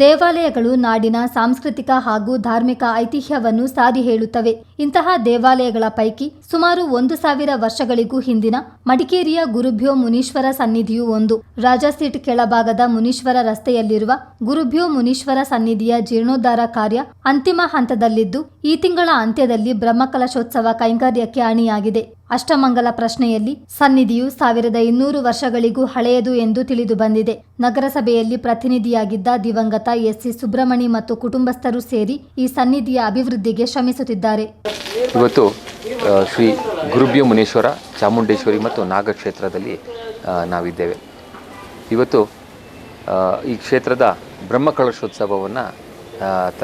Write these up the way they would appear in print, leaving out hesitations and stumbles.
ದೇವಾಲಯಗಳು ನಾಡಿನ ಸಾಂಸ್ಕೃತಿಕ ಹಾಗೂ ಧಾರ್ಮಿಕ ಐತಿಹ್ಯವನ್ನು ಸಾರಿ ಹೇಳುತ್ತವೆ. ಇಂತಹ ದೇವಾಲಯಗಳ ಪೈಕಿ ಸುಮಾರು 1000 ವರ್ಷಗಳಿಗೂ ಹಿಂದಿನ ಮಡಿಕೇರಿಯ ಗುರುಭ್ಯೋ ಮುನೀಶ್ವರ ಸನ್ನಿಧಿಯು ಒಂದು. ರಾಜಾಸೀಟ್ ಕೆಳಭಾಗದ ಮುನೀಶ್ವರ ರಸ್ತೆಯಲ್ಲಿರುವ ಗುರುಭ್ಯೋ ಮುನೀಶ್ವರ ಸನ್ನಿಧಿಯ ಜೀರ್ಣೋದ್ಧಾರ ಕಾರ್ಯ ಅಂತಿಮ ಹಂತದಲ್ಲಿದ್ದು, ಈ ತಿಂಗಳ ಅಂತ್ಯದಲ್ಲಿ ಬ್ರಹ್ಮಕಲಶೋತ್ಸವ ಕೈಂಕರ್ಯಕ್ಕೆ ಅಣಿಯಾಗಿದೆ. ಅಷ್ಟಮಂಗಲ ಪ್ರಶ್ನೆಯಲ್ಲಿ ಸನ್ನಿಧಿಯು 1200 ವರ್ಷಗಳಿಗೂ ಹಳೆಯದು ಎಂದು ತಿಳಿದು ಬಂದಿದೆ. ನಗರಸಭೆಯಲ್ಲಿ ಪ್ರತಿನಿಧಿಯಾಗಿದ್ದ ದಿವಂಗತ ಎಸ್.ಸಿ. ಸುಬ್ರಮಣಿ ಮತ್ತು ಕುಟುಂಬಸ್ಥರು ಸೇರಿ ಈ ಸನ್ನಿಧಿಯ ಅಭಿವೃದ್ಧಿಗೆ ಶ್ರಮಿಸುತ್ತಿದ್ದಾರೆ. ಇವತ್ತು ಶ್ರೀ ಗುರುಭ್ಯೋ ಮುನೀಶ್ವರ ಚಾಮುಂಡೇಶ್ವರಿ ಮತ್ತು ನಾಗಕ್ಷೇತ್ರದಲ್ಲಿ ನಾವಿದ್ದೇವೆ. ಇವತ್ತು ಈ ಕ್ಷೇತ್ರದ ಬ್ರಹ್ಮಕಲಶೋತ್ಸವವನ್ನು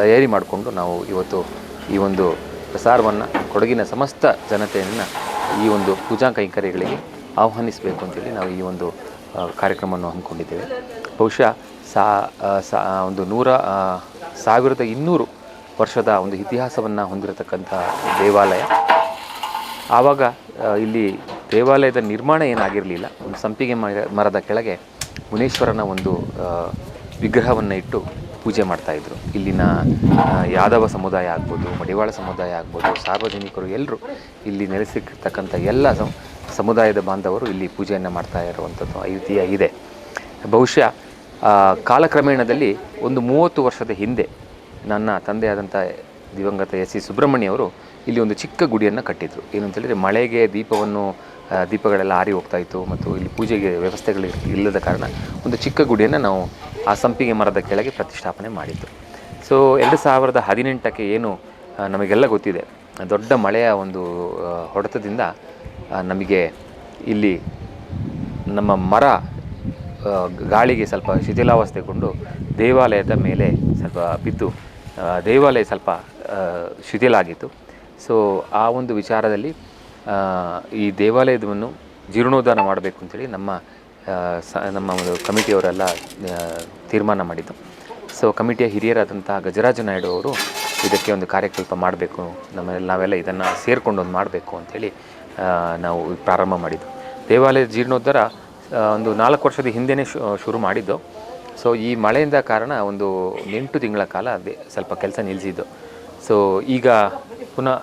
ತಯಾರಿ ಮಾಡಿಕೊಂಡು ನಾವು ಇವತ್ತು ಈ ಒಂದು ಪ್ರಸಾರವನ್ನು ಕೊಡಗಿನ ಸಮಸ್ತ ಜನತೆಯನ್ನು ಈ ಒಂದು ಪೂಜಾ ಕೈಂಕರ್ಯಗಳಿಗೆ ಆಹ್ವಾನಿಸಬೇಕು ಅಂತೇಳಿ ನಾವು ಈ ಒಂದು ಕಾರ್ಯಕ್ರಮವನ್ನು ಹಮ್ಮಿಕೊಂಡಿದ್ದೇವೆ. ಬಹುಶಃ ಒಂದು 1200 ವರ್ಷದ ಒಂದು ಇತಿಹಾಸವನ್ನು ಹೊಂದಿರತಕ್ಕಂಥ ದೇವಾಲಯ. ಆವಾಗ ಇಲ್ಲಿ ದೇವಾಲಯದ ನಿರ್ಮಾಣ ಏನಾಗಿರಲಿಲ್ಲ. ಒಂದು ಸಂಪಿಗೆ ಮರದ ಕೆಳಗೆ ಮುನೀಶ್ವರನ ಒಂದು ವಿಗ್ರಹವನ್ನು ಇಟ್ಟು ಪೂಜೆ ಮಾಡ್ತಾಯಿದ್ರು. ಇಲ್ಲಿನ ಯಾದವ ಸಮುದಾಯ ಆಗ್ಬೋದು, ಮಡಿವಾಳ ಸಮುದಾಯ ಆಗ್ಬೋದು, ಸಾರ್ವಜನಿಕರು ಎಲ್ಲರೂ ಇಲ್ಲಿ ನೆಲೆಸಿರ್ತಕ್ಕಂಥ ಎಲ್ಲ ಸಮುದಾಯದ ಬಾಂಧವರು ಇಲ್ಲಿ ಪೂಜೆಯನ್ನು ಮಾಡ್ತಾ ಇರುವಂಥದ್ದು ಐತಿಹ್ಯ ಇದೆ. ಬಹುಶಃ ಕಾಲಕ್ರಮೇಣದಲ್ಲಿ ಒಂದು 30 ವರ್ಷದ ಹಿಂದೆ ನನ್ನ ತಂದೆಯಾದಂಥ ದಿವಂಗತ ಎಸ್.ಸಿ. ಸುಬ್ರಹ್ಮಣ್ಯ ಅವರು ಇಲ್ಲಿ ಒಂದು ಚಿಕ್ಕ ಗುಡಿಯನ್ನು ಕಟ್ಟಿದರು. ಏನಂತೇಳಿದರೆ ಮಳೆಗೆ ದೀಪಗಳೆಲ್ಲ ಆರಿ ಹೋಗ್ತಾಯಿತ್ತು ಮತ್ತು ಇಲ್ಲಿ ಪೂಜೆಗೆ ವ್ಯವಸ್ಥೆಗಳು ಇಲ್ಲದ ಕಾರಣ ಒಂದು ಚಿಕ್ಕ ಗುಡಿಯನ್ನು ನಾವು ಆ ಸಂಪಿಗೆ ಮರದ ಕೆಳಗೆ ಪ್ರತಿಷ್ಠಾಪನೆ ಮಾಡಿದ್ದು. ಸೊ 2018ಕ್ಕೆ ಏನು ನಮಗೆಲ್ಲ ಗೊತ್ತಿದೆ, ದೊಡ್ಡ ಮಳೆಯ ಒಂದು ಹೊಡೆತದಿಂದ ನಮಗೆ ಇಲ್ಲಿ ನಮ್ಮ ಮರ ಗಾಳಿಗೆ ಸ್ವಲ್ಪ ಶಿಥಿಲಾವಸ್ಥೆಗೊಂಡು ದೇವಾಲಯದ ಮೇಲೆ ಸ್ವಲ್ಪ ಬಿದ್ದು ದೇವಾಲಯ ಸ್ವಲ್ಪ ಶಿಥಿಲ ಆಗಿತ್ತು. ಸೊ ಆ ಒಂದು ವಿಚಾರದಲ್ಲಿ ಈ ದೇವಾಲಯವನ್ನು ಜೀರ್ಣೋದ್ಧಾರ ಮಾಡಬೇಕು ಅಂತೇಳಿ ನಮ್ಮ ಒಂದು ಕಮಿಟಿಯವರೆಲ್ಲ ತೀರ್ಮಾನ ಮಾಡಿದ್ದು. ಸೊ ಕಮಿಟಿಯ ಹಿರಿಯರಾದಂಥ ಗಜರಾಜ ನಾಯ್ಡು ಅವರು ಇದಕ್ಕೆ ಒಂದು ಕಾರ್ಯಕಲ್ಪ ಮಾಡಬೇಕು, ನಾವೆಲ್ಲ ಇದನ್ನು ಸೇರಿಕೊಂಡು ಒಂದು ಮಾಡಬೇಕು ಅಂಥೇಳಿ ನಾವು ಪ್ರಾರಂಭ ಮಾಡಿದ್ದು. ದೇವಾಲಯದ ಜೀರ್ಣೋದ್ಧಾರ ಒಂದು 4 ವರ್ಷದ ಹಿಂದೆಯೇ ಶುರು ಮಾಡಿದ್ದು. ಸೊ ಈ ಮಳೆಯಿಂದ ಕಾರಣ ಒಂದು 8 ತಿಂಗಳ ಕಾಲ ಸ್ವಲ್ಪ ಕೆಲಸ ನಿಲ್ಲಿಸಿದ್ದು. ಸೊ ಈಗ ಪುನಃ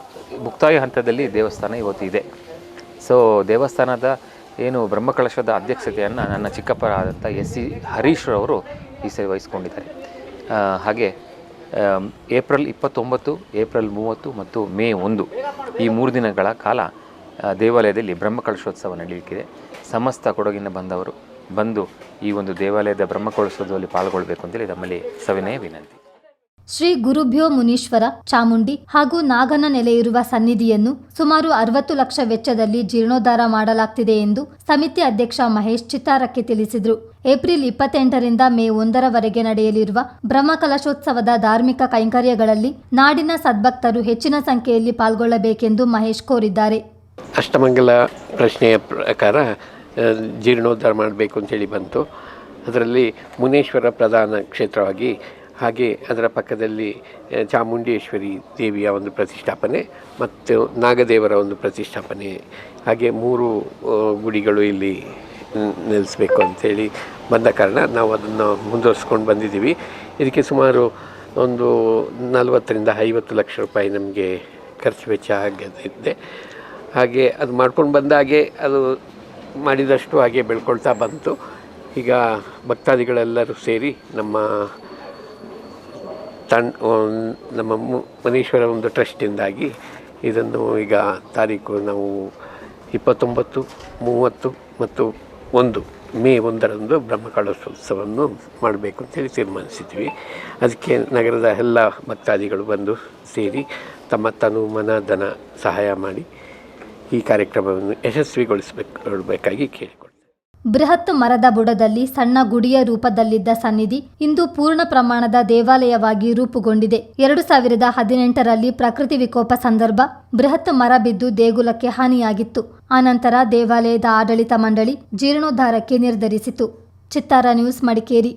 ಮುಕ್ತಾಯ ಹಂತದಲ್ಲಿ ದೇವಸ್ಥಾನ ಇವತ್ತು ಇದೆ. ಸೊ ದೇವಸ್ಥಾನದ ಏನು ಬ್ರಹ್ಮಕಲಶದ ಅಧ್ಯಕ್ಷತೆಯನ್ನು ನನ್ನ ಚಿಕ್ಕಪ್ಪರಾದಂಥ ಎಸ್.ಸಿ. ಹರೀಶ್ರವರು ಈ ಸರಿ ವಹಿಸ್ಕೊಂಡಿದ್ದಾರೆ. ಹಾಗೆ ಏಪ್ರಿಲ್ 29, ಏಪ್ರಿಲ್ 30 ಮತ್ತು ಮೇ 1 ಈ 3 ದಿನಗಳ ಕಾಲ ದೇವಾಲಯದಲ್ಲಿ ಬ್ರಹ್ಮಕಲಶೋತ್ಸವ ನಡೆಯಲಿಕ್ಕಿದೆ. ಸಮಸ್ತ ಕೊಡಗಿನ ಬಂದವರು ಬಂದು ಈ ಒಂದು ದೇವಾಲಯದ ಬ್ರಹ್ಮಕಲಶೋತ್ಸವದಲ್ಲಿ ಪಾಲ್ಗೊಳ್ಳಬೇಕು ಅಂತೇಳಿ ನಮ್ಮಲ್ಲಿ ಸವಿನಯ ವಿನಂತಿ. ಶ್ರೀ ಗುರುಭ್ಯೋ ಮುನೀಶ್ವರ ಚಾಮುಂಡಿ ಹಾಗೂ ನಾಗನ ನೆಲೆಯಿರುವ ಸನ್ನಿಧಿಯನ್ನು ಸುಮಾರು 60 ಲಕ್ಷ ವೆಚ್ಚದಲ್ಲಿ ಜೀರ್ಣೋದ್ಧಾರ ಮಾಡಲಾಗ್ತಿದೆ ಎಂದು ಸಮಿತಿ ಅಧ್ಯಕ್ಷ ಮಹೇಶ್ ಚಿತ್ತಾರಕ್ಕೆ ತಿಳಿಸಿದರು. ಏಪ್ರಿಲ್ 28ರಿಂದ ಮೇ 1ರವರೆಗೆ ನಡೆಯಲಿರುವ ಬ್ರಹ್ಮಕಲಶೋತ್ಸವದ ಧಾರ್ಮಿಕ ಕೈಂಕರ್ಯಗಳಲ್ಲಿ ನಾಡಿನ ಸದ್ಭಕ್ತರು ಹೆಚ್ಚಿನ ಸಂಖ್ಯೆಯಲ್ಲಿ ಪಾಲ್ಗೊಳ್ಳಬೇಕೆಂದು ಮಹೇಶ್ ಕೋರಿದ್ದಾರೆ. ಅಷ್ಟಮಂಗಲ ಪ್ರಶ್ನೆಯ ಪ್ರಕಾರ ಜೀರ್ಣೋದ್ಧಾರ ಮಾಡಬೇಕು ಅಂತೇಳಿ ಬಂತು. ಅದರಲ್ಲಿ ಮುನೇಶ್ವರ ಪ್ರಧಾನ ಕ್ಷೇತ್ರವಾಗಿ, ಹಾಗೆ ಅದರ ಪಕ್ಕದಲ್ಲಿ ಚಾಮುಂಡೇಶ್ವರಿ ದೇವಿಯ ಒಂದು ಪ್ರತಿಷ್ಠಾಪನೆ ಮತ್ತು ನಾಗದೇವರ ಒಂದು ಪ್ರತಿಷ್ಠಾಪನೆ, ಹಾಗೆ 3 ಗುಡಿಗಳು ಇಲ್ಲಿ ನೆಲೆಸಬೇಕು ಅಂಥೇಳಿ ಬಂದ ಕಾರಣ ನಾವು ಅದನ್ನು ಮುಂದುವರಿಸ್ಕೊಂಡು ಬಂದಿದ್ದೀವಿ. ಇದಕ್ಕೆ ಸುಮಾರು ಒಂದು 40ರಿಂದ 50 ಲಕ್ಷ ರೂಪಾಯಿ ನಮಗೆ ಖರ್ಚು ವೆಚ್ಚ ಆಗಿದೆ. ಹಾಗೆ ಅದು ಮಾಡ್ಕೊಂಡು ಬಂದಾಗೆ ಅದು ಮಾಡಿದಷ್ಟು ಹಾಗೆ ಬೆಳ್ಕೊಳ್ತಾ ಬಂತು. ಈಗ ಭಕ್ತಾದಿಗಳೆಲ್ಲರೂ ಸೇರಿ ನಮ್ಮ ಮುನೀಶ್ವರ ಒಂದು ಟ್ರಸ್ಟಿಂದಾಗಿ ಇದನ್ನು ಈಗ ತಾರೀಕು ನಾವು 29, 30 ಮತ್ತು 1 ಮೇ 1ರಂದು ಬ್ರಹ್ಮಕಲಶೋತ್ಸವವನ್ನು ಮಾಡಬೇಕು ಅಂತೇಳಿ ತೀರ್ಮಾನಿಸಿದ್ವಿ. ಅದಕ್ಕೆ ನಗರದ ಎಲ್ಲ ಭಕ್ತಾದಿಗಳು ಬಂದು ಸೇರಿ ತಮ್ಮ ತನು ಮನ ಧನ ಸಹಾಯ ಮಾಡಿ ಈ ಕಾರ್ಯಕ್ರಮವನ್ನು ಯಶಸ್ವಿಗೊಳಿಸಬೇಕಾಗಿ ಕೇಳಿಕೊಳ್ತೇವೆ. ಬೃಹತ್ ಮರದ ಬುಡದಲ್ಲಿ ಸಣ್ಣ ಗುಡಿಯ ರೂಪದಲ್ಲಿದ್ದ ಸನ್ನಿಧಿ ಇಂದು ಪೂರ್ಣ ಪ್ರಮಾಣದ ದೇವಾಲಯವಾಗಿ ರೂಪುಗೊಂಡಿದೆ. 2018ರಲ್ಲಿ ಪ್ರಕೃತಿ ವಿಕೋಪ ಸಂದರ್ಭ ಬೃಹತ್ ಮರ ಬಿದ್ದು ದೇಗುಲಕ್ಕೆ ಹಾನಿಯಾಗಿತ್ತು. ಆನಂತರ ದೇವಾಲಯದ ಆಡಳಿತ ಮಂಡಳಿ ಜೀರ್ಣೋದ್ಧಾರಕ್ಕೆ ನಿರ್ಧರಿಸಿತು. ಚಿತ್ತಾರ ನ್ಯೂಸ್, ಮಡಿಕೇರಿ.